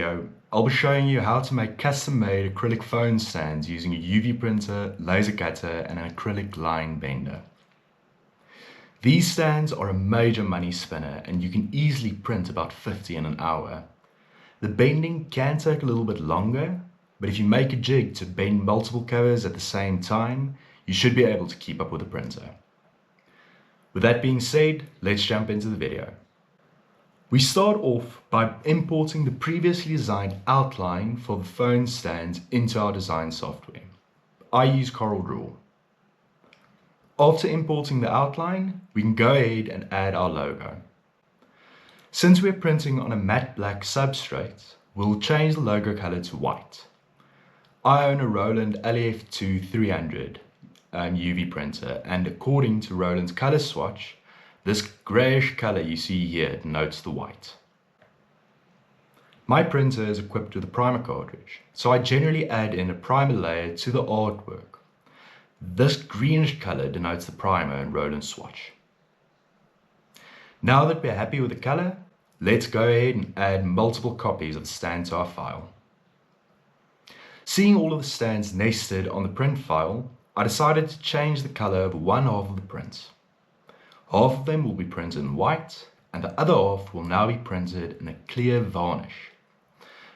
video, I'll be showing you how to make custom-made acrylic phone stands using a UV printer, laser cutter and an acrylic line bender. These stands are a major money spinner and you can easily print about 50 in an hour. The bending can take a little bit longer, but if you make a jig to bend multiple covers at the same time, you should be able to keep up with the printer. With that being said, let's jump into the video. We start off by importing the previously designed outline for the phone stands into our design software. I use CorelDRAW. After importing the outline, we can go ahead and add our logo. Since we're printing on a matte black substrate, we'll change the logo color to white. I own a Roland UV UV printer, and according to Roland's color swatch, this grayish color you see here denotes the white. My printer is equipped with a primer cartridge, so I generally add in a primer layer to the artwork. This greenish color denotes the primer in Roland's swatch. Now that we're happy with the color, let's go ahead and add multiple copies of the stand to our file. Seeing all of the stands nested on the print file, I decided to change the color of one half of the print. Half of them will be printed in white, and the other half will now be printed in a clear varnish.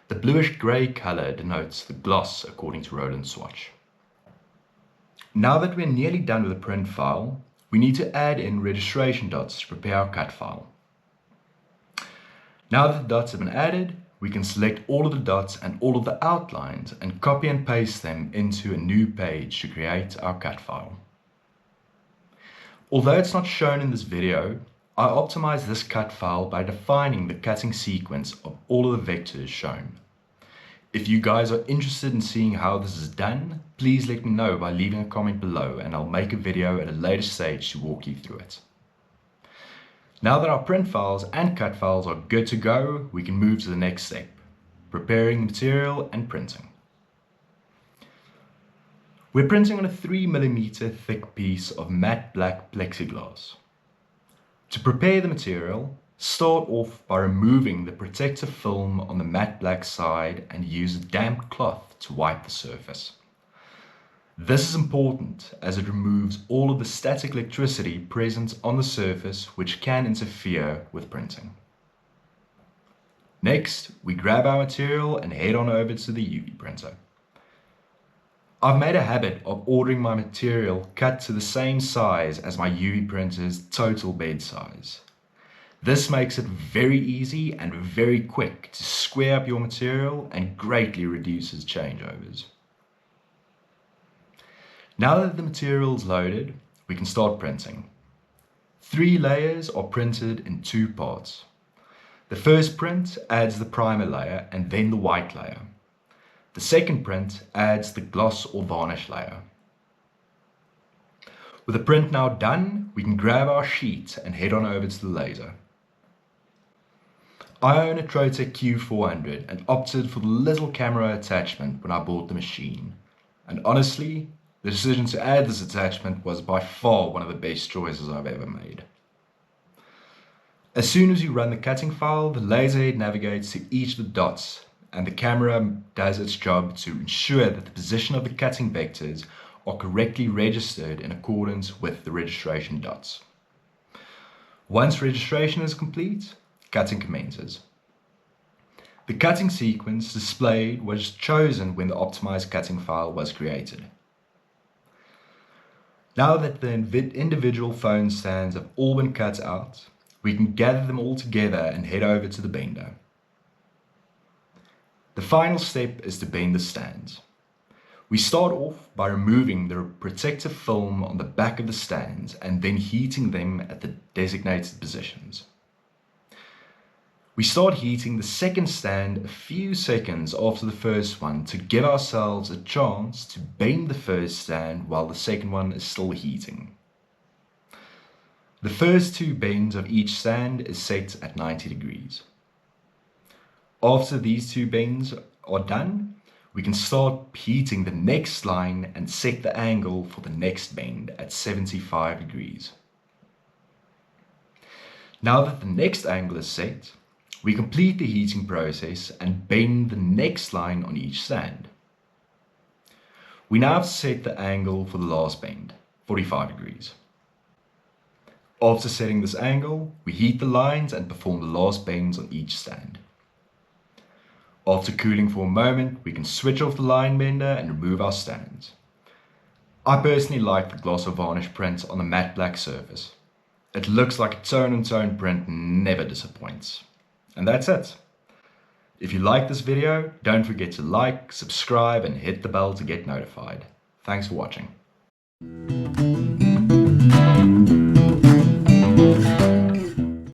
The bluish grey color denotes the gloss according to Roland's swatch. Now that we're nearly done with the print file, we need to add in registration dots to prepare our cut file. Now that the dots have been added, we can select all of the dots and all of the outlines and copy and paste them into a new page to create our cut file. Although it's not shown in this video, I optimized this cut file by defining the cutting sequence of all of the vectors shown. If you guys are interested in seeing how this is done, please let me know by leaving a comment below and I'll make a video at a later stage to walk you through it. Now that our print files and cut files are good to go, we can move to the next step, preparing the material and printing. We're printing on a 3mm thick piece of matte black plexiglass. To prepare the material, start off by removing the protective film on the matte black side and use a damp cloth to wipe the surface. This is important as it removes all of the static electricity present on the surface which can interfere with printing. Next, we grab our material and head on over to the UV printer. I've made a habit of ordering my material cut to the same size as my UV printer's total bed size. This makes it very easy and very quick to square up your material and greatly reduces changeovers. Now that the material is loaded, we can start printing. 3 layers are printed in 2 parts. The first print adds the primer layer and then the white layer. The second print adds the gloss or varnish layer. With the print now done, we can grab our sheet and head on over to the laser. I own a Trotec Q400 and opted for the little camera attachment when I bought the machine. And honestly, the decision to add this attachment was by far one of the best choices I've ever made. As soon as you run the cutting file, the laser head navigates to each of the dots and the camera does its job to ensure that the position of the cutting vectors are correctly registered in accordance with the registration dots. Once registration is complete, cutting commences. The cutting sequence displayed was chosen when the optimized cutting file was created. Now that the individual phone stands have all been cut out, we can gather them all together and head over to the bender. The final step is to bend the stands. We start off by removing the protective film on the back of the stands and then heating them at the designated positions. We start heating the second stand a few seconds after the first one to give ourselves a chance to bend the first stand while the second one is still heating. The first 2 bends of each stand is set at 90 degrees. After these 2 bends are done, we can start heating the next line and set the angle for the next bend at 75 degrees. Now that the next angle is set, We complete the heating process and bend the next line on each stand. We now have to set the angle for the last bend, 45 degrees. After setting this angle, we heat the lines and perform the last bends on each stand. After cooling for a moment, we can switch off the line bender and remove our stands. I personally like the gloss or varnish print on the matte black surface. It looks like a tone-on-tone print never disappoints. And that's it. If you like this video, don't forget to like, subscribe and hit the bell to get notified. Thanks for watching.